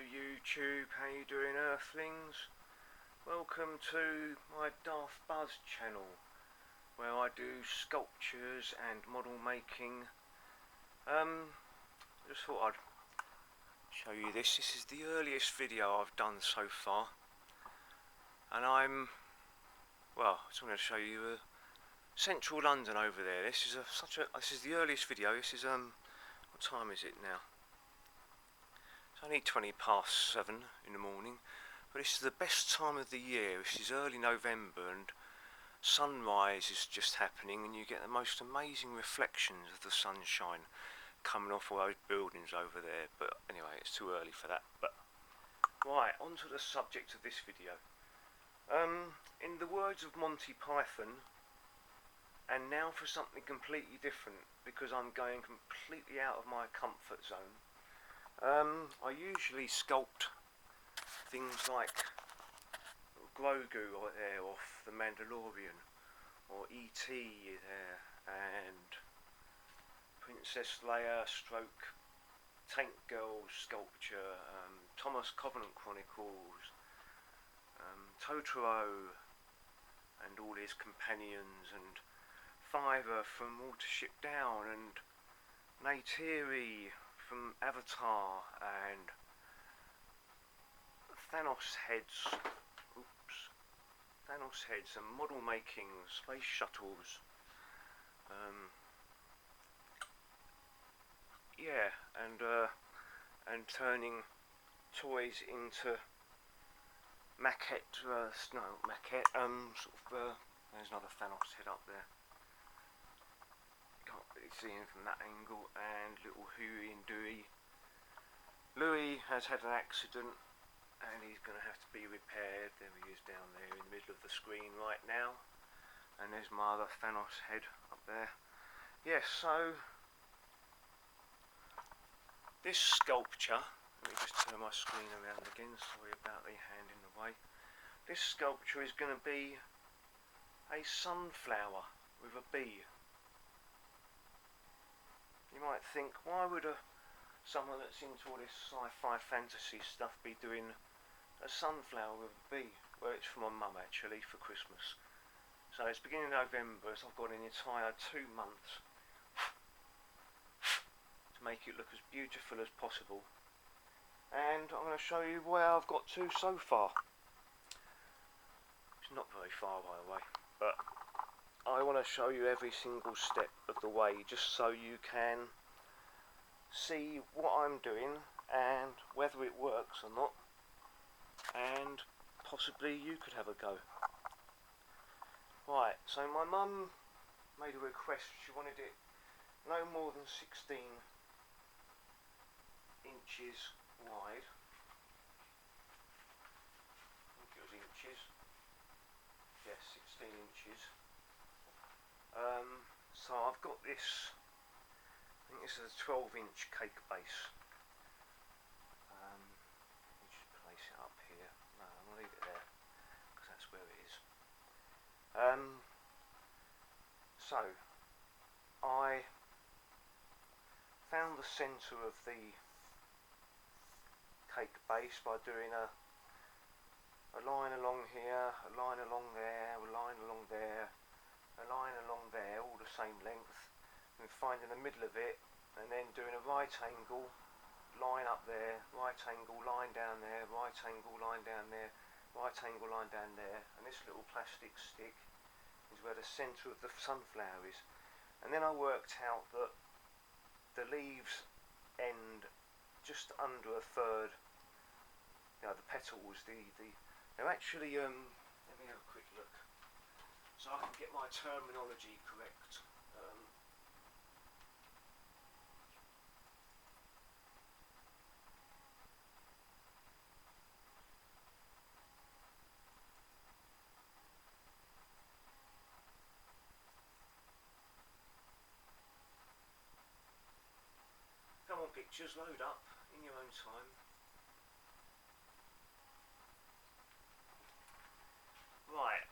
YouTube, how you doing, Earthlings? Welcome to my Daft Buzz channel, where I do sculptures and model making. Just thought I'd show you this. This is the earliest video I've done so far, and I just want to show you central London over there. This is the earliest video. This is what time is it now? It's only 7:20 in the morning, but this is the best time of the year. This is early November and sunrise is just happening, and you get the most amazing reflections of the sunshine coming off all those buildings over there. But anyway, it's too early for that. But right, on to the subject of this video. In the words of Monty Python, and now for something completely different, because I'm going completely out of my comfort zone. I usually sculpt things like Grogu right there off The Mandalorian, or E.T. there, and Princess Leia stroke Tank Girl sculpture, Thomas Covenant Chronicles, Totoro and all his companions, and Fiverr from Watership Down, and Neytiri from Avatar, and Thanos heads and model making space shuttles. And turning toys into there's another Thanos head up there. Can't really see him from that angle. And little Huey and Dewey. Louis has had an accident and he's going to have to be repaired. There he is down there in the middle of the screen right now. And there's my other Thanos head up there. Yes, so this sculpture, let me just turn my screen around again, sorry about the hand in the way. This sculpture is going to be a sunflower with a bee. You might think, why would someone that's into all this sci-fi fantasy stuff be doing a sunflower with a bee? Well, it's for my mum actually, for Christmas. So it's beginning of November, so I've got an entire 2 months to make it look as beautiful as possible. And I'm going to show you where I've got to so far. It's not very far, by the way, but I want to show you every single step of the way, just so you can see what I'm doing and whether it works or not, and possibly you could have a go. Right, so my mum made a request. She wanted it no more than 16 inches wide. I think it was inches. Yes, 16 inches. So I've got this, I think this is a 12-inch cake base. Let me just place it up here. No, I'm going to leave it there, because that's where it is. So I found the centre of the cake base by doing a line along here, a line along there, a line along there, a line along there, all the same length, and finding the middle of it, and then doing a right angle line up there, right angle line down there, right angle line down there, right angle line down there, and this little plastic stick is where the centre of the sunflower is. And then I worked out that the leaves end just under a third, the petals, they're actually, let me have a quick look, so I can get my terminology correct. Come on, pictures, load up in your own time. Right,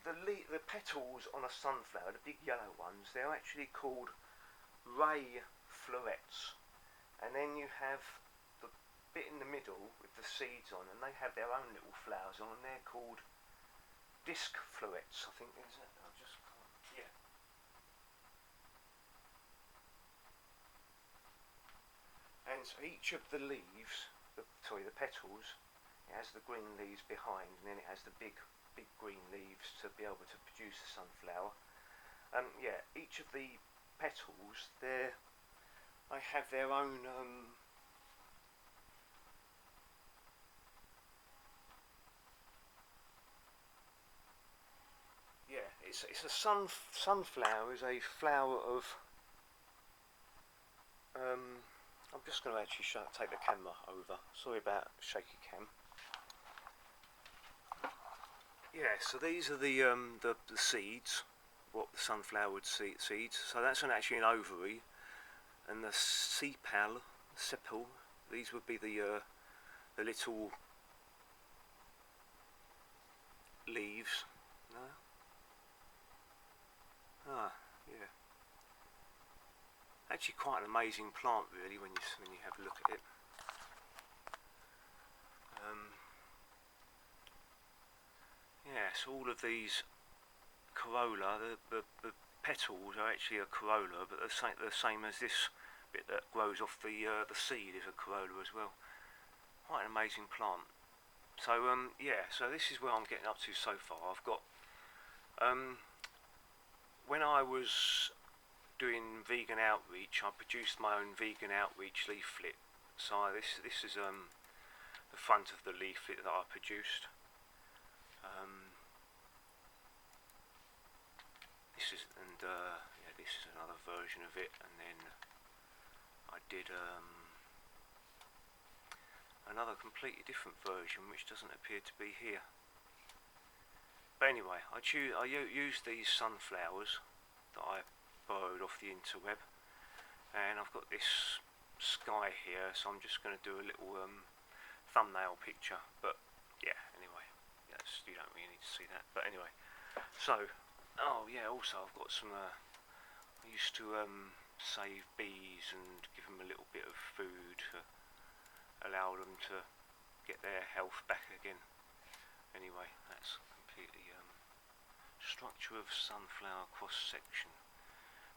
the petals on a sunflower, the big yellow ones, they're actually called ray florets. And then you have bit in the middle with the seeds on, and they have their own little flowers on, and they're called disc florets, I think. Is it? I just can't. Yeah. And so each of the leaves, the petals, it has the green leaves behind, and then it has the big green leaves to be able to produce the sunflower. Yeah, each of the petals, they have their own yeah, it's a sunflower is a flower of I'm just going to actually take the camera over. Sorry about shaky cam. Yeah, so these are the seeds, what the sunflower would seeds. So that's actually an ovary, and the sepal, these would be the little leaves. No. Ah, yeah. Actually, quite an amazing plant, really, when you have a look at it. Yeah, so all of these corolla, the petals are actually a corolla, but the same as this bit that grows off the seed is a corolla as well. Quite an amazing plant. So yeah, so this is where I'm getting up to so far. I've got when I was doing vegan outreach, I produced my own vegan outreach leaflet. So this is the front of the leaflet that I produced. This is another version of it, and then I did another completely different version which doesn't appear to be here. But anyway, I used these sunflowers that I borrowed off the interweb, and I've got this sky here, so I'm just going to do a little thumbnail picture. But yeah, anyway, you don't really need to see that. But anyway, so oh yeah, also I've got some I used to save bees and give them a little bit of food to allow them to get their health back again. Anyway, that's completely structure of sunflower cross section.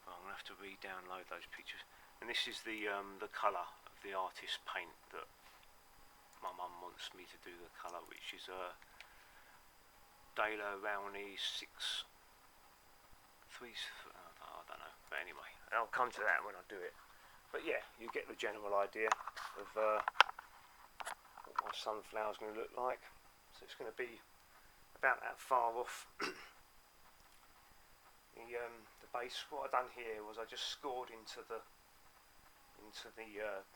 Well, I'm gonna have to re-download those pictures. And this is the colour of the artist paint that my mum wants me to do the colour, which is Dela Rowney 6-3. I don't know, but anyway, I'll come to that when I do it. But yeah, you get the general idea of what my sunflower's going to look like. So it's going to be about that far off the base. What I've done here was I just scored into the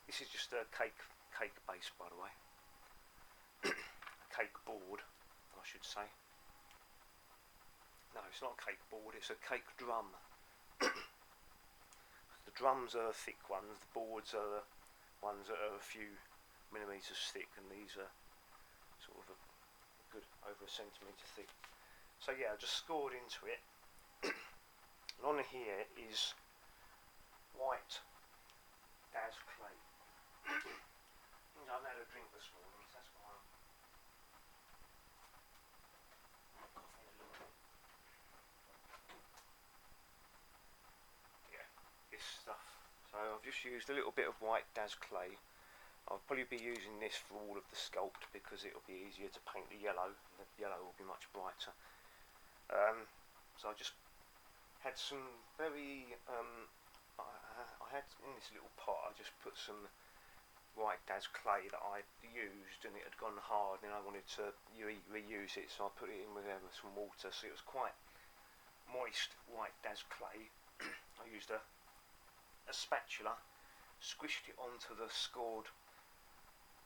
this is just a cake base, by the way. A cake board, I should say. No, it's not a cake board, it's a cake drum. The drums are thick ones, the boards are the ones that are a few millimetres thick, and these are sort of a good over a centimetre thick. So yeah, I just scored into it. And on here is white Daz clay. I've had a drink this morning, so that's why I'm coughing a little bit. Yeah, this stuff. So I've just used a little bit of white Daz clay. I'll probably be using this for all of the sculpt because it'll be easier to paint the yellow. The yellow will be much brighter. So I just had some very I had in this little pot, I just put some white Daz clay that I used, and it had gone hard, and I wanted to reuse it, so I put it in with some water, so it was quite moist white Daz clay. I used a spatula, squished it onto the scored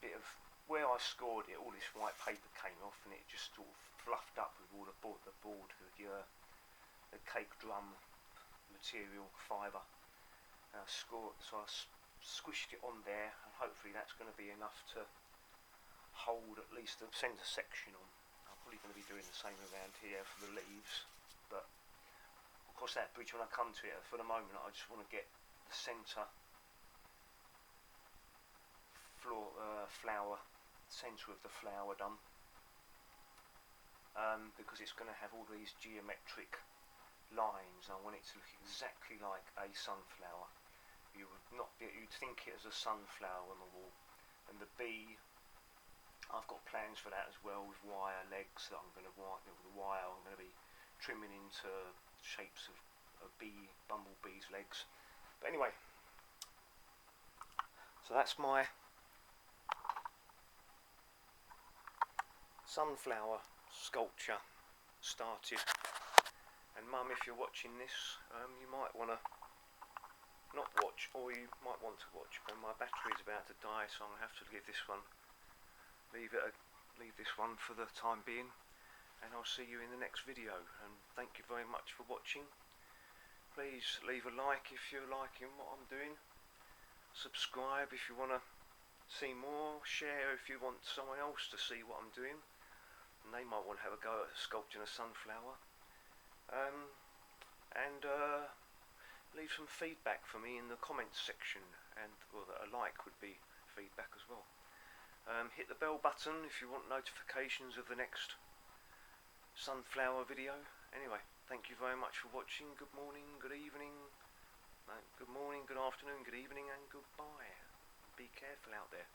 bit of where I scored it. All this white paper came off, and it just sort of fluffed up with all the board the cake drum material fibre. So I squished it on there, and hopefully that's going to be enough to hold at least the centre section on. I'm probably going to be doing the same around here for the leaves, but of course that bridge when I come to it. For the moment I just want to get the centre flower, centre of the flower done, because it's going to have all these geometric lines. I want it to look exactly like a sunflower. You would not be, you'd think it as a sunflower on the wall. And the bee, I've got plans for that as well, with wire legs that I'm going to wire, with the wire I'm going to be trimming into shapes of bumblebee's legs. But anyway, so that's my sunflower sculpture started. And Mum, if you're watching this, you might want to not watch, or you might want to watch, but my battery is about to die, so I'm going to have to leave this one for the time being, and I'll see you in the next video. And thank you very much for watching. Please leave a like if you're liking what I'm doing, subscribe if you want to see more, share if you want someone else to see what I'm doing and they might want to have a go at sculpting a sunflower, and leave some feedback for me in the comments section, and a like would be feedback as well. Hit the bell button if you want notifications of the next sunflower video. Anyway, thank you very much for watching. Good morning, good evening, good morning, good afternoon, good evening, and goodbye. Be careful out there.